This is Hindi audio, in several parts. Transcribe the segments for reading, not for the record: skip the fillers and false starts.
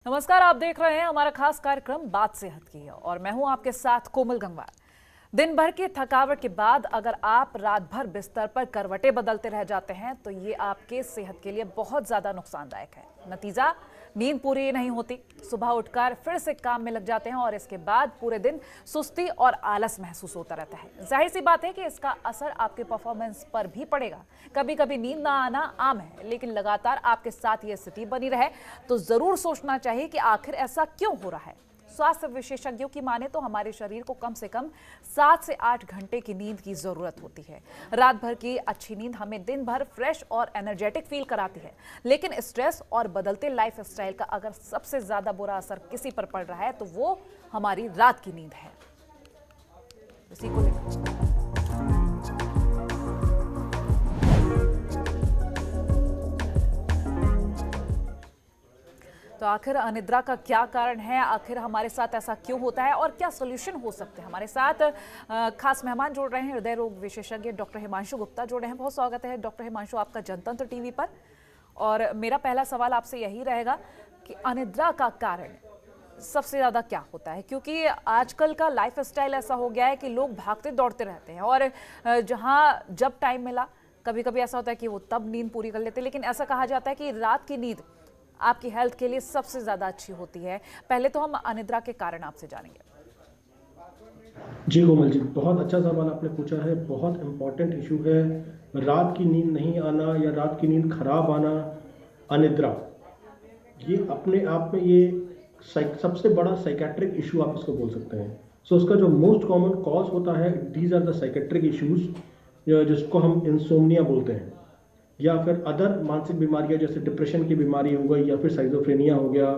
नमस्कार, आप देख रहे हैं हमारा खास कार्यक्रम बात सेहत की और मैं हूं आपके साथ कोमल गंगवार। दिन भर की थकावट के बाद अगर आप रात भर बिस्तर पर करवटें बदलते रह जाते हैं तो ये आपके सेहत के लिए बहुत ज्यादा नुकसानदायक है। नतीजा, नींद पूरी नहीं होती, सुबह उठकर फिर से काम में लग जाते हैं और इसके बाद पूरे दिन सुस्ती और आलस महसूस होता रहता है। जाहिर सी बात है कि इसका असर आपके परफॉर्मेंस पर भी पड़ेगा। कभी कभी नींद ना आना आम है, लेकिन लगातार आपके साथ ये स्थिति बनी रहे तो जरूर सोचना चाहिए कि आखिर ऐसा क्यों हो रहा है। स्वास्थ्य विशेषज्ञों की माने तो हमारे शरीर को कम से कम 7 से 8 घंटे की नींद की जरूरत होती है। रात भर की अच्छी नींद हमें दिन भर फ्रेश और एनर्जेटिक फील कराती है, लेकिन स्ट्रेस और बदलते लाइफस्टाइल का अगर सबसे ज्यादा बुरा असर किसी पर पड़ रहा है तो वो हमारी रात की नींद है। इसी को लेकर तो आखिर अनिद्रा का क्या कारण है, आखिर हमारे साथ ऐसा क्यों होता है और क्या सॉल्यूशन हो सकते हैं। हमारे साथ खास मेहमान जुड़ रहे हैं, हृदय रोग विशेषज्ञ डॉक्टर हिमांशु गुप्ता जुड़ रहे हैं। बहुत स्वागत है डॉक्टर हिमांशु आपका जनतंत्र टीवी पर। और मेरा पहला सवाल आपसे यही रहेगा कि अनिद्रा का कारण सबसे ज्यादा क्या होता है, क्योंकि आजकल का लाइफस्टाइल ऐसा हो गया है कि लोग भागते दौड़ते रहते हैं और जहां जब टाइम मिला, कभी कभी ऐसा होता है कि वो तब नींद पूरी कर लेते हैं, लेकिन ऐसा कहा जाता है कि रात की नींद आपकी हेल्थ के लिए सबसे ज्यादा अच्छी होती है। पहले तो हम अनिद्रा के कारण आपसे जानेंगे। जी कोमल जी, बहुत अच्छा सवाल आपने पूछा है। बहुत इम्पोर्टेंट इशू है रात की नींद नहीं आना या रात की नींद खराब आना, अनिद्रा। ये अपने आप में ये सबसे बड़ा साइकेट्रिक इशू आप इसको बोल सकते हैं। सो उसका जो मोस्ट कॉमन कॉज होता है, these are the psychiatric issues, जिसको हम इंसोम्निया बोलते हैं, या फिर अदर मानसिक बीमारियां जैसे डिप्रेशन की बीमारी हो गई या फिर साइजोफ्रेनिया हो गया,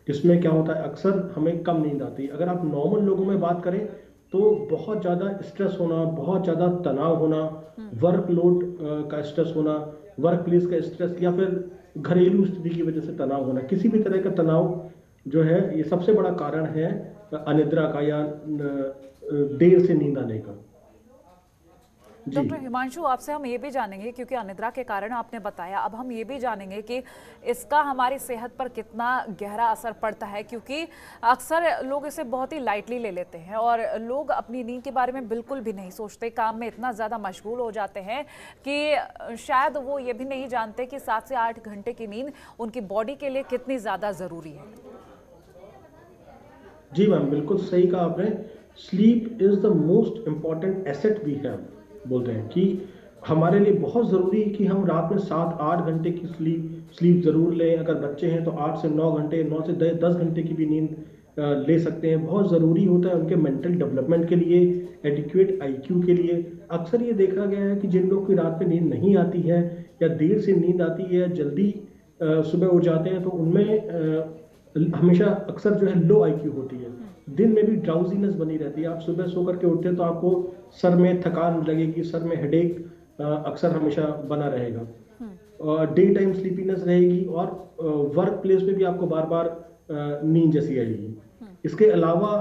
जिसमें क्या होता है अक्सर हमें कम नींद आती है। अगर आप नॉर्मल लोगों में बात करें तो बहुत ज़्यादा स्ट्रेस होना, बहुत ज़्यादा तनाव होना, वर्कलोड का स्ट्रेस होना, वर्क प्लेस का स्ट्रेस, या फिर घरेलू स्थिति की वजह से तनाव होना, किसी भी तरह का तनाव जो है ये सबसे बड़ा कारण है अनिद्रा का या देर से नींद आने का। डॉक्टर हिमांशु, आपसे हम ये भी जानेंगे, क्योंकि अनिद्रा के कारण आपने बताया, अब हम ये भी जानेंगे कि इसका हमारी सेहत पर कितना गहरा असर पड़ता है, क्योंकि अक्सर लोग इसे बहुत ही लाइटली ले लेते हैं और लोग अपनी नींद के बारे में बिल्कुल भी नहीं सोचते। काम में इतना ज़्यादा मशगूल हो जाते हैं कि शायद वो ये भी नहीं जानते कि 7 से 8 घंटे की नींद उनकी बॉडी के लिए कितनी ज़्यादा ज़रूरी है। जी मैम, बिल्कुल सही कहा आपने। Sleep is the most important asset we have. बोलते हैं कि हमारे लिए बहुत ज़रूरी है कि हम रात में 7-8 घंटे की स्लीप ज़रूर लें। अगर बच्चे हैं तो 8 से 9 घंटे, 9 से 10 घंटे की भी नींद ले सकते हैं। बहुत ज़रूरी होता है उनके मेंटल डेवलपमेंट के लिए, एडिक्वेट आईक्यू के लिए। अक्सर ये देखा गया है कि जिन लोग की रात में नींद नहीं आती है या देर से नींद आती है, जल्दी सुबह उठ जाते हैं, तो उनमें हमेशा अक्सर जो है लो आईक्यू होती है। दिन में भी ड्राउजीनेस बनी रहती है। आप सुबह सो करके उठते हैं तो आपको सर में थकान लगेगी, सर में हेडेक अक्सर हमेशा बना रहेगा, और डे टाइम स्लीपीनेस रहेगी, और वर्क प्लेस पे भी आपको बार बार नींद जैसी आएगी। इसके अलावा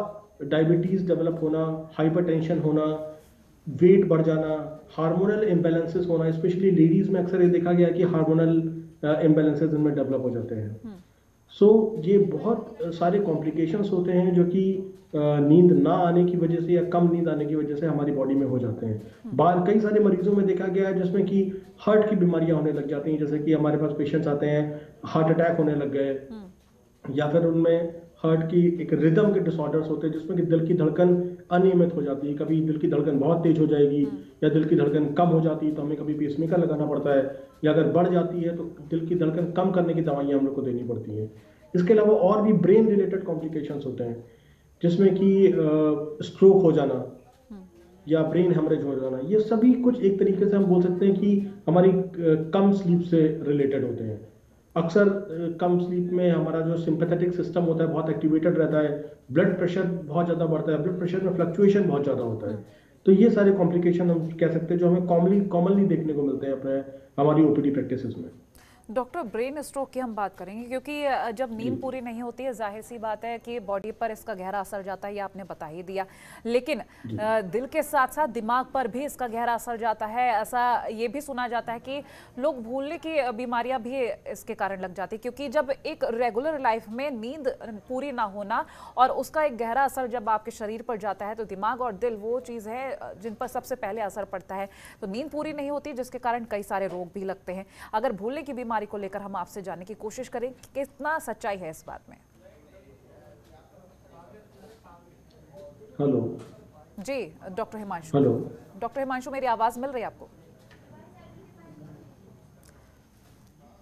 डायबिटीज डेवलप होना, हाइपरटेंशन होना, वेट बढ़ जाना, हार्मोनल इम्बैलेंसेस होना, स्पेशली लेडीज में अक्सर ये देखा गया कि हार्मोनल इम्बैलेंसेस इनमें डेवलप हो जाते हैं। सो ये बहुत सारे कॉम्प्लिकेशंस होते हैं जो कि नींद ना आने की वजह से या कम नींद आने की वजह से हमारी बॉडी में हो जाते हैं। बार कई सारे मरीजों में देखा गया है जिसमें कि हार्ट की बीमारियां होने लग जाती हैं। जैसे कि हमारे पास पेशेंट्स आते हैं, हार्ट अटैक होने लग गए, या फिर उनमें हार्ट की एक रिदम के डिसऑर्डर्स होते हैं जिसमें कि दिल की धड़कन अनियमित हो जाती है। कभी दिल की धड़कन बहुत तेज हो जाएगी, या दिल की धड़कन कम हो जाती है तो हमें कभी पेसमेकर लगाना पड़ता है, या अगर बढ़ जाती है तो दिल की धड़कन कम करने की दवाइयाँ हम लोग को देनी पड़ती हैं। इसके अलावा और भी ब्रेन रिलेटेड कॉम्प्लिकेशंस होते हैं, जिसमें कि स्ट्रोक हो जाना या ब्रेन हेमरेज हो जाना। ये सभी कुछ एक तरीके से हम बोल सकते हैं कि हमारी कम स्लीप से रिलेटेड होते हैं। अक्सर कम स्लीप में हमारा जो सिंपैथेटिक सिस्टम होता है बहुत एक्टिवेटेड रहता है, ब्लड प्रेशर बहुत ज़्यादा बढ़ता है, ब्लड प्रेशर में फ्लक्चुएशन बहुत ज़्यादा होता है। तो ये सारे कॉम्प्लिकेशन हम कह सकते हैं जो हमें कॉमनली देखने को मिलते हैं अपने हमारी ओपीडी प्रैक्टिसेस में। डॉक्टर, ब्रेन स्ट्रोक की हम बात करेंगे क्योंकि जब नींद पूरी नहीं होती है, जाहिर सी बात है कि बॉडी पर इसका गहरा असर जाता है, ये आपने बता ही दिया। लेकिन दिल के साथ साथ दिमाग पर भी इसका गहरा असर जाता है। ऐसा ये भी सुना जाता है कि लोग भूलने की बीमारियां भी इसके कारण लग जाती है, क्योंकि जब एक रेगुलर लाइफ में नींद पूरी ना होना और उसका एक गहरा असर जब आपके शरीर पर जाता है, तो दिमाग और दिल वो चीज़ है जिन पर सबसे पहले असर पड़ता है। तो नींद पूरी नहीं होती, जिसके कारण कई सारे रोग भी लगते हैं। अगर भूलने की बीमारी को लेकर हम आपसे जानने की कोशिश करें कि कितना सच्चाई है इस बात में। हेलो। जी doctor Himanshu. Hello. Doctor Himanshu, मेरी आवाज मिल रही है आपको?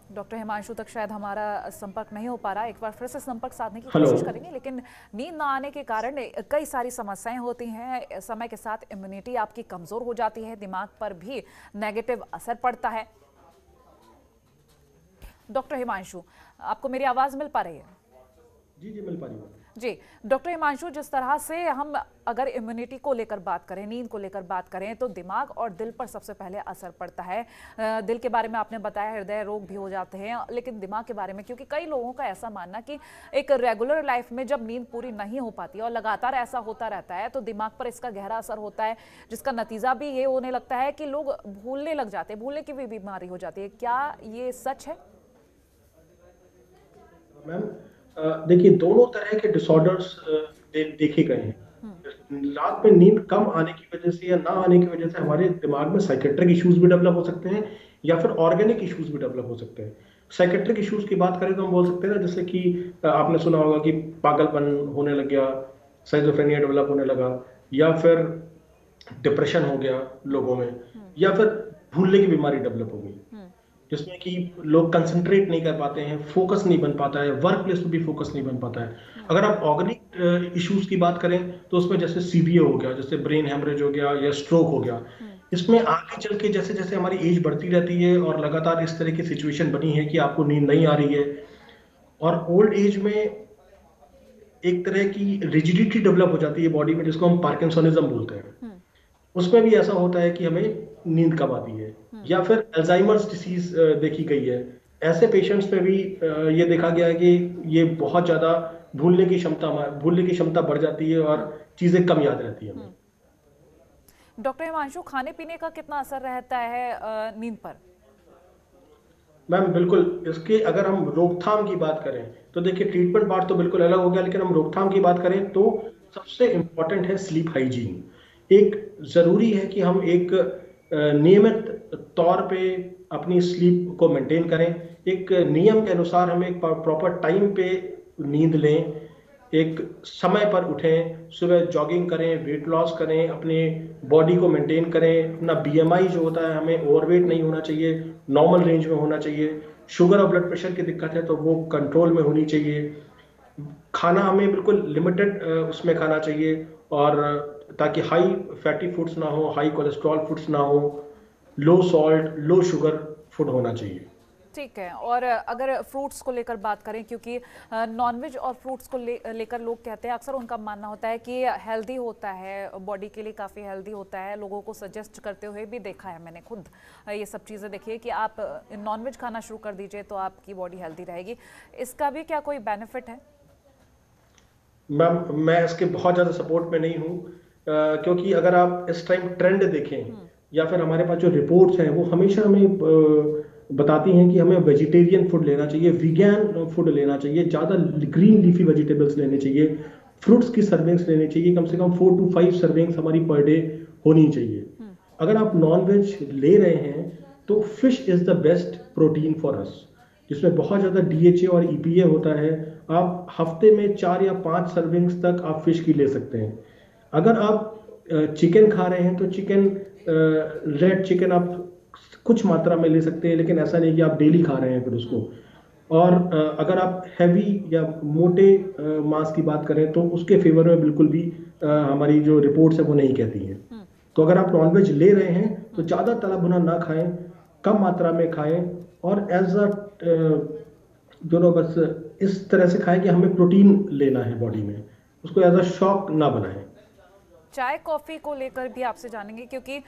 डॉक्टर हिमांशु तक शायद हमारा संपर्क नहीं हो पा रहा। एक बार फिर से संपर्क साधने की कोशिश करेंगे। लेकिन नींद ना आने के कारण कई सारी समस्याएं होती हैं। समय के साथ इम्यूनिटी आपकी कमजोर हो जाती है, दिमाग पर भी नेगेटिव असर पड़ता है। डॉक्टर हिमांशु, आपको मेरी आवाज मिल पा रही है? जी जी, मिल पा रही है। जी डॉक्टर हिमांशु, जिस तरह से हम अगर इम्यूनिटी को लेकर बात करें, नींद को लेकर बात करें, तो दिमाग और दिल पर सबसे पहले असर पड़ता है। दिल के बारे में आपने बताया, हृदय रोग भी हो जाते हैं, लेकिन दिमाग के बारे में, क्योंकि कई लोगों का ऐसा मानना कि एक रेगुलर लाइफ में जब नींद पूरी नहीं हो पाती और लगातार ऐसा होता रहता है, तो दिमाग पर इसका गहरा असर होता है, जिसका नतीजा भी ये होने लगता है कि लोग भूलने लग जाते हैं, भूलने की भी बीमारी हो जाती है। क्या ये सच है? मैम, देखिए, दोनों तरह के डिसऑर्डर्स देखे गए हैं। रात में नींद कम आने की वजह से या ना आने की वजह से हमारे दिमाग में साइकेट्रिक इश्यूज भी डेवलप हो सकते हैं, या फिर ऑर्गेनिक इश्यूज भी डेवलप हो सकते हैं। साइकेट्रिक इश्यूज की बात करें तो हम बोल सकते हैं ना, जैसे कि आपने सुना होगा कि पागलपन होने लग गया, साइजोफ्रेनिया डेवलप होने लगा, या फिर डिप्रेशन हो गया लोगों में, या फिर भूलने की बीमारी डेवलप हो गई, जिसमें कि लोग कंसंट्रेट नहीं कर पाते हैं, फोकस नहीं बन पाता है, वर्क प्लेस पे भी फोकस नहीं बन पाता है। अगर आप ऑर्गेनिक इश्यूज की बात करें तो उसमें जैसे सीबीए हो गया, जैसे ब्रेन हेमरेज हो गया या स्ट्रोक हो गया, इसमें आगे चल के जैसे जैसे हमारी एज बढ़ती रहती है और लगातार इस तरह की सिचुएशन बनी है कि आपको नींद नहीं आ रही है, और ओल्ड एज में एक तरह की रिजिडिटी डेवलप हो जाती है बॉडी में, जिसको हम पार्किंसोनिज्म बोलते हैं। उसमें भी ऐसा होता है कि हमें नींद कम आती है, या फिर अल्जाइमर्स डिसीज देखी गई है। ऐसे पेशेंट्स में भी ये देखा गया है कि ये बहुत ज्यादा भूलने की क्षमता बढ़ जाती है और चीजें कम याद रहती है हमें। डॉक्टर हिमांशु, खाने पीने का कितना असर रहता है नींद पर? मैम बिल्कुल, इसके अगर हम रोकथाम की बात करें तो देखिए, ट्रीटमेंट पार्ट तो बिल्कुल अलग हो गया, लेकिन हम रोकथाम की बात करें तो सबसे इम्पोर्टेंट है स्लीप हाइजीन। एक जरूरी है कि हम एक नियमित तौर पे अपनी स्लीप को मेंटेन करें। एक नियम के अनुसार हम एक प्रॉपर टाइम पे नींद लें, एक समय पर उठें, सुबह जॉगिंग करें, वेट लॉस करें, अपने बॉडी को मेंटेन करें। अपना बीएमआई जो होता है, हमें ओवरवेट नहीं होना चाहिए, नॉर्मल रेंज में होना चाहिए। शुगर और ब्लड प्रेशर की दिक्कत है तो वो कंट्रोल में होनी चाहिए। खाना हमें बिल्कुल लिमिटेड उसमें खाना चाहिए, और ताकि हाई फैटी फूड्स ना हो, हाई कोलेस्ट्रॉल फूड्स ना हो, लो सॉल्ट लो शुगर फूड होना चाहिए। ठीक है। और अगर फ्रूट्स को लेकर बात करें, क्योंकि नॉनवेज और फ्रूट्स को लेकर लोग कहते हैं, अक्सर उनका मानना होता है कि हेल्दी होता है, बॉडी के लिए काफ़ी हेल्दी होता है। लोगों को सजेस्ट करते हुए भी देखा है मैंने खुद ये सब चीज़ें देखी है कि आप नॉनवेज खाना शुरू कर दीजिए तो आपकी बॉडी हेल्दी रहेगी। इसका भी क्या कोई बेनिफिट है? मैम, मैं इसके बहुत ज़्यादा सपोर्ट में नहीं हूँ, क्योंकि अगर आप इस टाइम ट्रेंड देखें या फिर हमारे पास जो रिपोर्ट्स हैं वो हमेशा हमें बताती हैं कि हमें वेजिटेरियन फूड लेना चाहिए, वीगन फूड लेना चाहिए, ज़्यादा ग्रीन लीफी वेजिटेबल्स लेने चाहिए, फ्रूट्स की सर्विंग्स लेनी चाहिए, कम से कम 4 to 5 सर्विंग्स हमारी पर डे होनी चाहिए। अगर आप नॉन वेज ले रहे हैं तो fish is the best protein for us, जिसमें बहुत ज़्यादा डीएचए और ईपीए होता है। आप हफ्ते में 4 या 5 सर्विंग्स तक आप फिश की ले सकते हैं। अगर आप चिकन खा रहे हैं तो चिकन, रेड चिकन आप कुछ मात्रा में ले सकते हैं, लेकिन ऐसा नहीं कि आप डेली खा रहे हैं फिर उसको। और अगर आप हैवी या मोटे मांस की बात करें तो उसके फेवर में बिल्कुल भी हमारी जो रिपोर्ट्स है वो नहीं कहती हैं। तो अगर आप नॉनवेज ले रहे हैं तो ज़्यादा तला भुना ना खाएं, कम मात्रा में खाएं, और एज अ बस इस तरह से खाएं कि हमें प्रोटीन लेना है बॉडी में, उसको एज अ शॉक ना बनाएं। चाय कॉफ़ी को लेकर भी आपसे जानेंगे, क्योंकि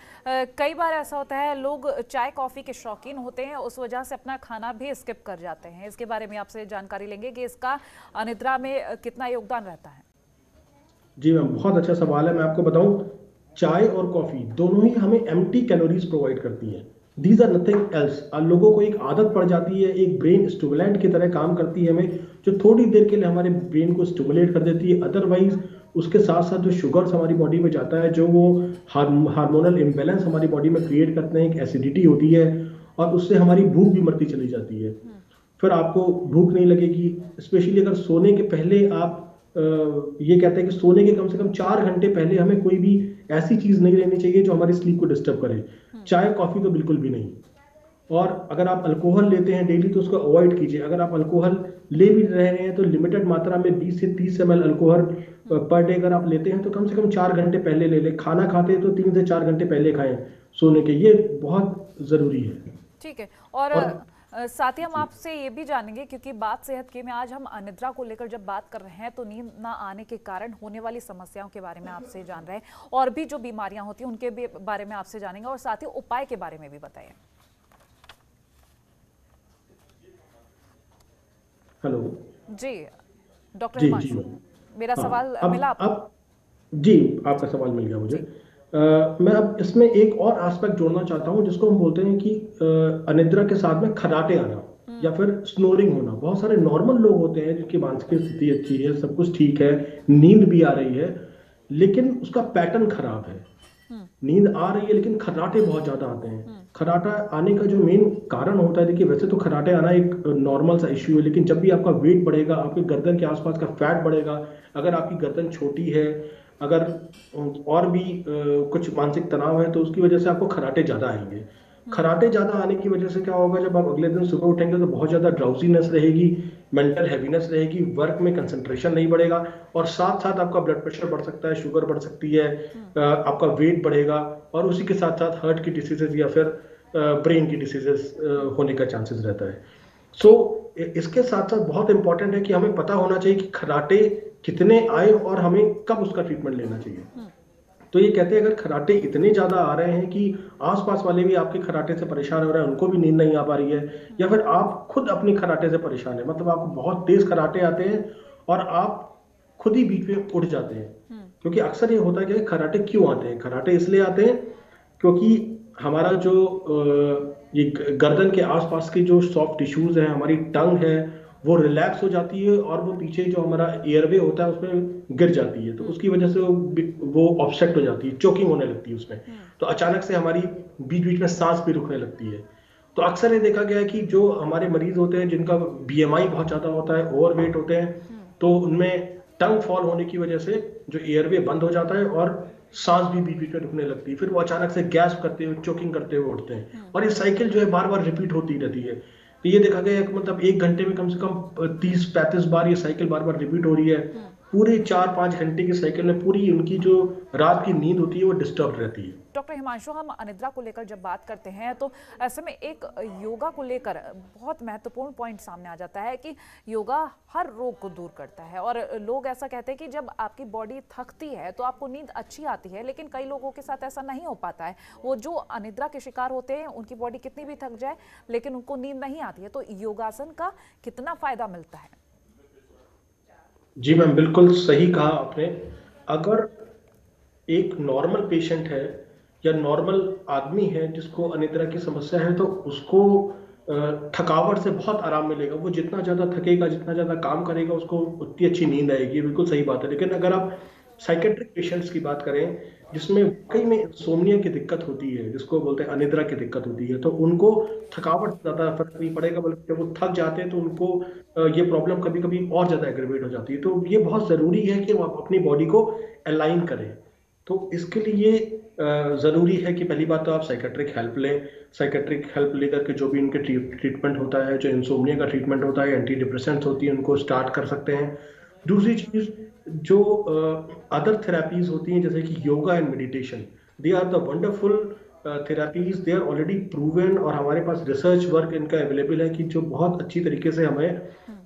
कई बार ऐसा होता है लोग चाय कॉफ़ी के शौकीन होते हैं, उस वजह से अपना खाना भी स्किप कर जाते हैं। इसके बारे में आपसे जानकारी लेंगे कि इसका अनिद्रा में कितना योगदान रहता है। जी मैम, बहुत अच्छा सवाल है। मैं आपको बताऊं, चाय और कॉफ़ी दोनों ही हमें एम्प्टी कैलोरीज प्रोवाइड करती हैं। These are nothing else. लोगों को एक आदत पड़ जाती है, एक ब्रेन स्टिमुलेंट की तरह काम करती है हमें, जो थोड़ी देर के लिए हमारे ब्रेन को स्टिमुलेट कर देती है। अदरवाइज उसके साथ साथ जो शुगर्स हमारी बॉडी में जाता है, जो वो हार्मोनल इम्बेलेंस हमारी बॉडी में क्रिएट करते हैं, एक एसिडिटी होती है, और उससे हमारी भूख भी मरती चली जाती है। फिर आपको भूख नहीं लगेगी। स्पेशली अगर सोने के पहले आप ये कहते हैं कि सोने के कम से कम 4 घंटे पहले हमें कोई भी ऐसी चीज नहीं लेनी चाहिए जो हमारी स्लीप को डिस्टर्ब करे। चाय कॉफी तो बिल्कुल भी नहीं। और अगर आप अल्कोहल लेते हैं डेली तो उसको अवॉइड कीजिए। अगर आप अल्कोहल ले भी रहे हैं तो लिमिटेड मात्रा में 20 से 30 ml अल्कोहल पर डे अगर आप लेते हैं तो कम से कम 4 घंटे पहले ले लें। खाना खाते हैं तो 3 से 4 घंटे पहले खाएं सोने के। ये बहुत जरूरी है। ठीक है। और साथ ही हम आपसे ये भी जानेंगे, क्योंकि बात सेहत की में आज हम अनिद्रा को लेकर जब बात कर रहे हैं तो नींद ना आने के कारण होने वाली समस्याओं के बारे में आपसे जान रहे हैं, और भी जो बीमारियां होती हैं उनके भी बारे में आपसे जानेंगे, और साथ ही उपाय के बारे में भी बताइए। हेलो जी डॉक्टर जी हिमांशु, मेरा सवाल मिला आपको? अब जी, आपका सवाल मिल गया मुझे। मैं अब इसमें एक और एस्पेक्ट जोड़ना चाहता हूँ जिसको हम बोलते हैं कि अनिद्रा के साथ में खर्राटे आना या फिर स्नोरिंग होना। बहुत सारे नॉर्मल लोग होते हैं जिनकी मानसिक स्थिति अच्छी है, सब कुछ ठीक है, नींद भी आ रही है, लेकिन उसका पैटर्न खराब है। नींद आ रही है लेकिन खर्राटे बहुत ज्यादा आते हैं। खर्राटा आने का जो मेन कारण होता है, देखिए वैसे तो खर्राटे आना एक नॉर्मल सा इश्यू है, लेकिन जब भी आपका वेट बढ़ेगा, आपके गर्दन के आसपास का फैट बढ़ेगा, अगर आपकी गर्दन छोटी है, अगर और भी कुछ मानसिक तनाव है, तो उसकी वजह से आपको खर्राटे ज्यादा आएंगे। खर्राटे ज्यादा आने की वजह से क्या होगा, जब आप अगले दिन सुबह उठेंगे तो बहुत ज्यादा ड्राउजीनेस रहेगी, मेंटल हैवीनेस रहेगी, वर्क में कंसंट्रेशन नहीं बढ़ेगा, और साथ साथ आपका ब्लड प्रेशर बढ़ सकता है, शुगर बढ़ सकती है, आपका वेट बढ़ेगा, और उसी के साथ साथ हार्ट की डिसीजेज या फिर ब्रेन की डिसीजेस होने का चांसेस रहता है। सो इसके साथ साथ बहुत इंपॉर्टेंट है कि हमें पता होना चाहिए कि खर्राटे कितने आए और हमें कब उसका ट्रीटमेंट लेना चाहिए। तो ये कहते हैं अगर खर्राटे इतने ज्यादा आ रहे हैं कि आसपास वाले भी आपके खर्राटे से परेशान हो रहे हैं, उनको भी नींद नहीं आ पा रही है, या फिर आप खुद अपनी खर्राटे से परेशान है, मतलब आपको बहुत तेज खर्राटे आते हैं और आप खुद ही बीच में उठ जाते हैं। क्योंकि अक्सर ये होता है कि खर्राटे क्यों आते हैं? खर्राटे इसलिए आते हैं क्योंकि हमारा जो ये गर्दन के आसपास की जो सॉफ्ट टिश्यूज है, हमारी टंग है, वो रिलैक्स हो जाती है और वो पीछे जो हमारा एयरवे होता है उसमें गिर जाती है, तो उसकी वजह से वो ऑब्स्ट्रक्ट हो जाती है, चोकिंग होने लगती है उसमें। तो अचानक से हमारी बीच बीच में सांस भी रुकने लगती है। तो अक्सर ये देखा गया है कि जो हमारे मरीज होते हैं जिनका बीएमआई बहुत ज्यादा होता है, ओवरवेट होते हैं, तो उनमें टंग फॉल होने की वजह से जो एयरवे बंद हो जाता है और सांस भी बीच बीच में रुकने लगती है, फिर वो अचानक से गैस करते हुए, चोकिंग करते हुए उठते हैं, और ये साइकिल जो है बार बार रिपीट होती रहती है। तो ये देखा गया है मतलब 1 घंटे में कम से कम 30-35 बार ये साइकिल बार बार रिपीट हो रही है। पूरे 4-5 घंटे की साइकिल में पूरी उनकी जो रात की नींद होती है वो डिस्टर्ब रहती है। डॉक्टर हिमांशु, हम अनिद्रा को लेकर जब बात करते हैं तो ऐसे में एक योगा को लेकर बहुत महत्वपूर्ण पॉइंट सामने आ जाता है कि योगा हर रोग को दूर करता है, और लोग ऐसा कहते हैं कि जब आपकी बॉडी थकती है तो आपको नींद अच्छी आती है, लेकिन कई लोगों के साथ ऐसा नहीं हो पाता है। वो जो अनिद्रा के शिकार होते हैं उनकी बॉडी कितनी भी थक जाए लेकिन उनको नींद नहीं आती है, तो योगासन का कितना फायदा मिलता है? जी मैम, बिल्कुल सही कहा आपने। अगर एक नॉर्मल पेशेंट है या नॉर्मल आदमी है जिसको अनिद्रा की समस्या है, तो उसको थकावट से बहुत आराम मिलेगा। वो जितना ज्यादा थकेगा, जितना ज्यादा काम करेगा, उसको उतनी अच्छी नींद आएगी। बिल्कुल सही बात है। लेकिन अगर आप साइकेट्रिक पेशेंट्स की बात करें जिसमें कई में इंसोम्निया की दिक्कत होती है, जिसको बोलते हैं अनिद्रा की दिक्कत होती है, तो उनको थकावट ज्यादा फर्क नहीं पड़ेगा, बल्कि जब वो थक जाते हैं तो उनको ये प्रॉब्लम कभी कभी और ज्यादा एग्रीवेट हो जाती है। तो ये बहुत जरूरी है कि वो अपनी बॉडी को अलाइन करें। तो इसके लिए जरूरी है कि पहली बात तो आप साइकेट्रिक हेल्प लें। साइकेट्रिक हेल्प लेकर के जो भी इनके ट्रीटमेंट होता है, जो इंसोम्निया का ट्रीटमेंट होता है, एंटी डिप्रेसेंट्स होती है, उनको स्टार्ट कर सकते हैं। दूसरी चीज, जो अदर थेरापीज होती हैं जैसे कि yoga and meditation, they are the wonderful therapies, they are already proven, और हमारे पास रिसर्च वर्क इनका अवेलेबल है कि जो बहुत अच्छी तरीके से हमें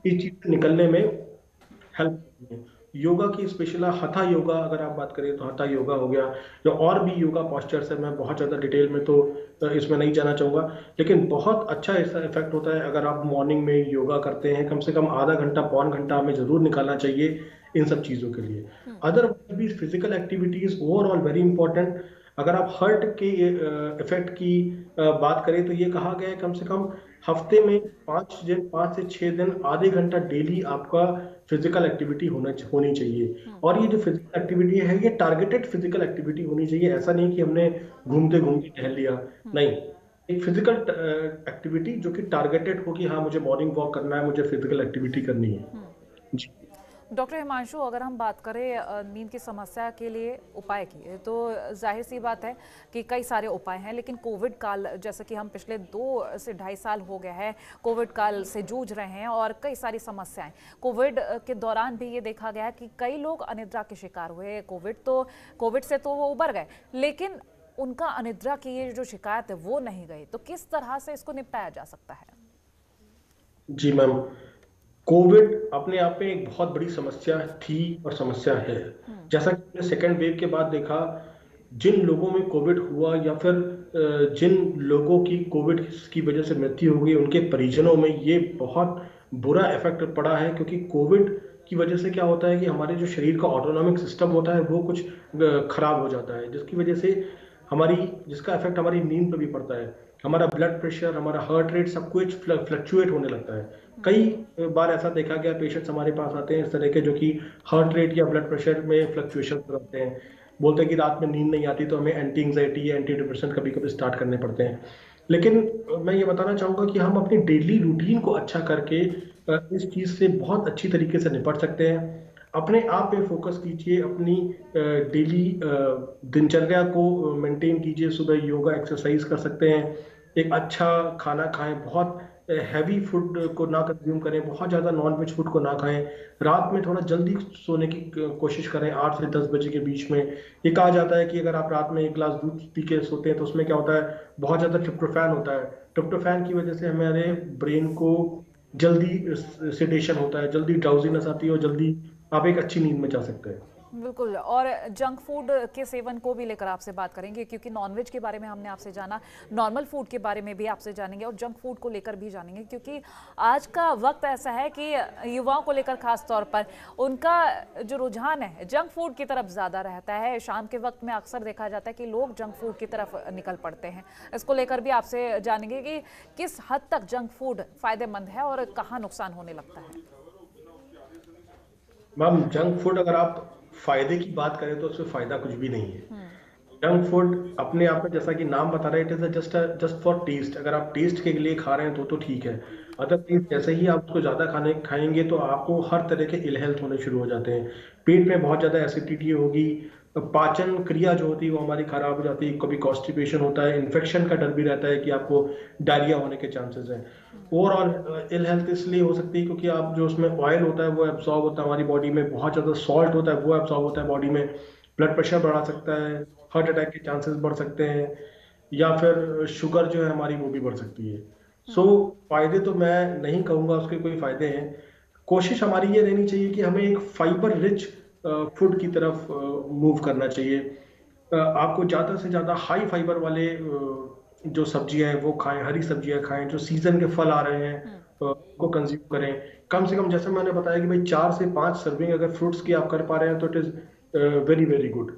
इस चीज से निकलने में हेल्प करती है। योगा की स्पेशल हथा योगा अगर आप बात करें तो हथा योगा हो गया, या और भी योगा पॉस्चर्स है। मैं बहुत ज़्यादा डिटेल में तो इसमें नहीं जाना चाहूँगा, लेकिन बहुत अच्छा इसका इफेक्ट होता है। अगर आप मॉर्निंग में योगा करते हैं, कम से कम आधा घंटा पौन घंटा हमें ज़रूर निकालना चाहिए इन सब चीज़ों के लिए। अदरवाइज भी physical activities overall very important. अगर आप हर्ट के इफेक्ट की बात करें तो ये कहा गया है कम से कम हफ्ते में 5 से 6 दिन आधे घंटा डेली आपका फिजिकल एक्टिविटी होनी चाहिए। और ये जो फिजिकल एक्टिविटी है ये टारगेटेड फिजिकल एक्टिविटी होनी चाहिए। ऐसा नहीं कि हमने घूमते घूमते टहल लिया, नहीं, एक फिजिकल एक्टिविटी जो कि टारगेटेड हो कि हाँ मुझे मॉर्निंग वॉक करना है, मुझे फिजिकल एक्टिविटी करनी है। जी डॉक्टर हिमांशु, अगर हम बात करें नींद की समस्या के लिए उपाय की, तो जाहिर सी बात है कि कई सारे उपाय हैं, लेकिन कोविड काल जैसे कि हम पिछले 2 से ढाई साल हो गया है कोविड काल से जूझ रहे हैं और कई सारी समस्याएं कोविड के दौरान भी ये देखा गया कि कई लोग अनिद्रा के शिकार हुए। कोविड से तो वो उबर गए, लेकिन उनका अनिद्रा की ये जो शिकायत है वो नहीं गई। तो किस तरह से इसको निपटाया जा सकता है? जी मैम, कोविड अपने आप में एक बहुत बड़ी समस्या थी और समस्या है। जैसा कि हमने सेकेंड वेव के बाद देखा, जिन लोगों में कोविड हुआ या फिर जिन लोगों की कोविड की वजह से मृत्यु हो गई, उनके परिजनों में ये बहुत बुरा इफेक्ट पड़ा है। क्योंकि कोविड की वजह से क्या होता है कि हमारे जो शरीर का ऑटोनॉमिक सिस्टम होता है वो कुछ खराब हो जाता है, जिसकी वजह से जिसका इफेक्ट हमारी नींद पर भी पड़ता है। हमारा ब्लड प्रेशर, हमारा हार्ट रेट, सब कुछ फ्लक्चुएट होने लगता है। कई बार ऐसा देखा गया, पेशेंट्स हमारे पास आते हैं इस तरह के जो कि हार्ट रेट या ब्लड प्रेशर में फ्लक्चुएशन करते हैं, बोलते हैं कि रात में नींद नहीं आती, तो हमें एंटी एंजाइटी या एंटी डिप्रेशन कभी कभी स्टार्ट करने पड़ते हैं। लेकिन मैं ये बताना चाहूँगा कि हम अपनी डेली रूटीन को अच्छा करके इस चीज़ से बहुत अच्छी तरीके से निपट सकते हैं। अपने आप पे फोकस कीजिए, अपनी डेली दिनचर्या को मेंटेन कीजिए। सुबह योगा एक्सरसाइज कर सकते हैं, एक अच्छा खाना खाएं, बहुत हैवी फूड को ना कंज्यूम करें, बहुत ज़्यादा नॉन वेज फूड को ना खाएं, रात में थोड़ा जल्दी सोने की कोशिश करें, 8 से 10 बजे के बीच में। ये कहा जाता है कि अगर आप रात में 1 गिलास दूध पी के सोते हैं तो उसमें क्या होता है, बहुत ज़्यादा ट्रिप्टोफैन होता है। ट्रिप्टोफैन की वजह से हमारे ब्रेन को जल्दी सेडेशन होता है, जल्दी ड्राउजीनेस आती है और जल्दी आप एक अच्छी नींद में जा सकते हैं। बिल्कुल। और जंक फूड के सेवन को भी लेकर आपसे बात करेंगे, क्योंकि नॉनवेज के बारे में हमने आपसे जाना, नॉर्मल फूड के बारे में भी आपसे जानेंगे और जंक फूड को लेकर भी जानेंगे, क्योंकि आज का वक्त ऐसा है कि युवाओं को लेकर खास तौर पर उनका जो रुझान है जंक फूड की तरफ ज़्यादा रहता है। शाम के वक्त में अक्सर देखा जाता है कि लोग जंक फूड की तरफ निकल पड़ते हैं। इसको लेकर भी आपसे जानेंगे कि किस हद तक जंक फूड फायदेमंद है और कहाँ नुकसान होने लगता है। मैम, जंक फूड अगर आप फायदे की बात करें तो उसमें फायदा कुछ भी नहीं है। जंक फूड अपने आप में, जैसा कि नाम बता रहे हैं, it is just for test. अगर आप टेस्ट के लिए खा रहे हैं तो ठीक है। अदरवाइज जैसे ही आप उसको ज्यादा खाएंगे तो आपको हर तरह के इल हेल्थ होने शुरू हो जाते हैं। पेट में बहुत ज्यादा एसिडिटी होगी, पाचन क्रिया जो होती है वो हमारी खराब हो जाती है, कभी कॉन्स्टिपेशन होता है, इन्फेक्शन का डर भी रहता है कि आपको डायरिया होने के चांसेस हैं। ओवरऑल इल हेल्थ इसलिए हो सकती है क्योंकि आप जो उसमें ऑयल होता है वो एब्सॉर्ब होता है हमारी बॉडी में, बहुत ज़्यादा सॉल्ट होता है वो एब्सॉर्ब होता है बॉडी में, ब्लड प्रेशर बढ़ा सकता है, हार्ट अटैक के चांसेस बढ़ सकते हैं, या फिर शुगर जो है हमारी वो भी बढ़ सकती है। सो फायदे तो मैं नहीं कहूँगा उसके कोई फायदे हैं। कोशिश हमारी ये रहनी चाहिए कि हमें एक फाइबर रिच फूड की तरफ मूव करना चाहिए। आपको ज़्यादा से ज़्यादा हाई फाइबर वाले जो सब्जियां हैं वो खाएं, हरी सब्जियां खाएं, जो सीजन के फल आ रहे हैं उनको कंज्यूम करें। कम से कम जैसे मैंने बताया कि भाई 4 से 5 सर्विंग अगर फ्रूट्स की आप कर पा रहे हैं तो it is very very good.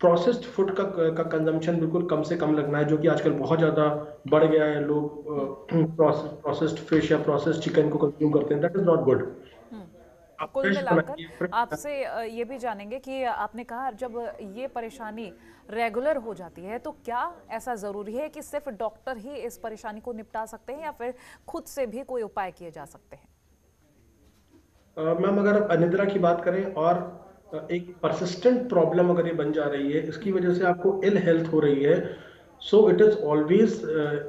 Processed food का कंजम्पशन बिल्कुल कम से कम लगना है, जो कि आजकल बहुत ज़्यादा बढ़ गया है। लोग प्रोसेस्ड फिश या प्रोसेस्ड चिकन को कंज्यूम करते हैं, दैट इज नॉट गुड। कुल मिलाकर आपसे ये भी जानेंगे कि आपने कहा जब ये परेशानी रेगुलर हो जाती है तो क्या ऐसा ज़रूरी है कि सिर्फ डॉक्टर ही इस परेशानी को निपटा सकते हैं या फिर खुद से भी कोई उपाय किए जा सकते हैं? मैम, अगर आप अनिद्रा की बात करें और एक परसिस्टेंट प्रॉब्लम अगर ये बन जा रही है, इसकी वजह से आपको इल हेल्थ हो रही है, so it is always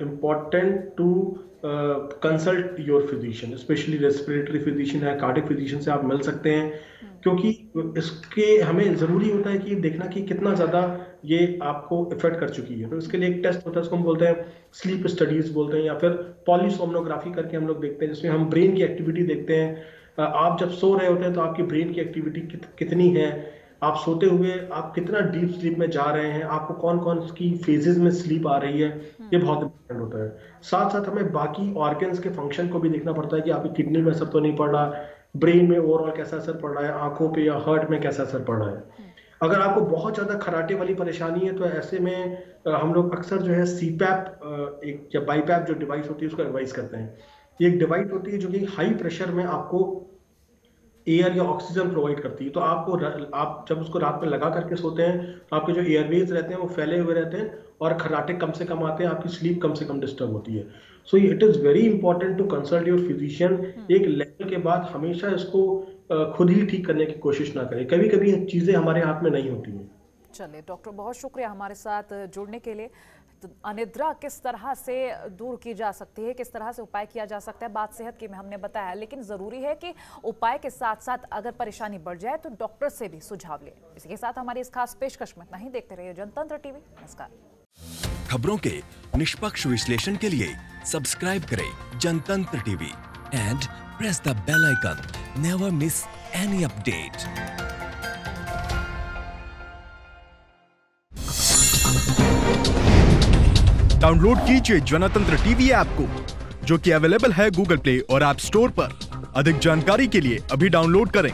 important to consult your physician, specially respiratory physician है, कार्डिक फिजिशियन से आप मिल सकते हैं। क्योंकि इसके हमें ज़रूरी होता है कि देखना कि कितना ज़्यादा ये आपको इफेक्ट कर चुकी है। तो इसके लिए एक टेस्ट होता है, उसको हम बोलते हैं स्लीप स्टडीज बोलते हैं, या फिर पॉलीसोमनोग्राफी करके हम लोग देखते हैं, जिसमें हम ब्रेन की एक्टिविटी देखते हैं। आप जब सो रहे होते हैं तो आपकी ब्रेन की एक्टिविटी कितनी है, आप सोते हुए आप कितना डीप स्लीप में जा रहे हैं, आपको कौन कौन की फेजेस में स्लीप आ रही है, ये बहुत इंपॉर्टेंट होता है। साथ साथ हमें बाकी ऑर्गन्स के फंक्शन को भी देखना पड़ता है कि आपकी किडनी में असर तो नहीं पड़ रहा, ब्रेन में ओवरऑल कैसा असर पड़ रहा है, आंखों पे या हार्ट में कैसा असर पड़ रहा है। अगर आपको बहुत ज्यादा खराटे वाली परेशानी है तो ऐसे में हम लोग अक्सर जो है सीपैप एक या बाईपैप जो डिवाइस होती है उसको एडवाइस करते हैं। ये एक डिवाइस होती है जो कि हाई प्रेशर में आपको एयर या ऑक्सीजन प्रोवाइड करती है। तो आप जब उसको रात में लगा करके सोते हैं तो आपके जो एयरवेज रहते हैं वो फैले हुए रहते हैं और खर्राटे कम से कम आते हैं, आपकी स्लीप कम से कम डिस्टर्ब होती है। So it is very important to consult your physician. एक लेवल के बाद हमेशा इसको खुद ही ठीक करने की कोशिश ना करें, कभी कभी चीज़ें हमारे हाथ में नहीं होती हैं। चलिए डॉक्टर, बहुत शुक्रिया हमारे साथ जुड़ने के लिए। तो अनिद्रा किस तरह से दूर की जा सकती है, किस तरह से उपाय किया जा सकता है, बात सेहत की में हमने बताया, लेकिन ज़रूरी है कि उपाय के साथ साथ अगर परेशानी बढ़ जाए तो डॉक्टर से भी सुझाव लें। इसी के साथ हमारी इस खास पेशकश में इतना ही। देखते रहिए जनतंत्र टीवी। नमस्कार। खबरों के निष्पक्ष विश्लेषण के लिए सब्सक्राइब करें Jantantra TV and press the bell icon. Never miss any update. Download कीजिए जनतंत्र टीवी ऐप को, जो कि अवेलेबल है गूगल प्ले और ऐप स्टोर पर। अधिक जानकारी के लिए अभी डाउनलोड करें।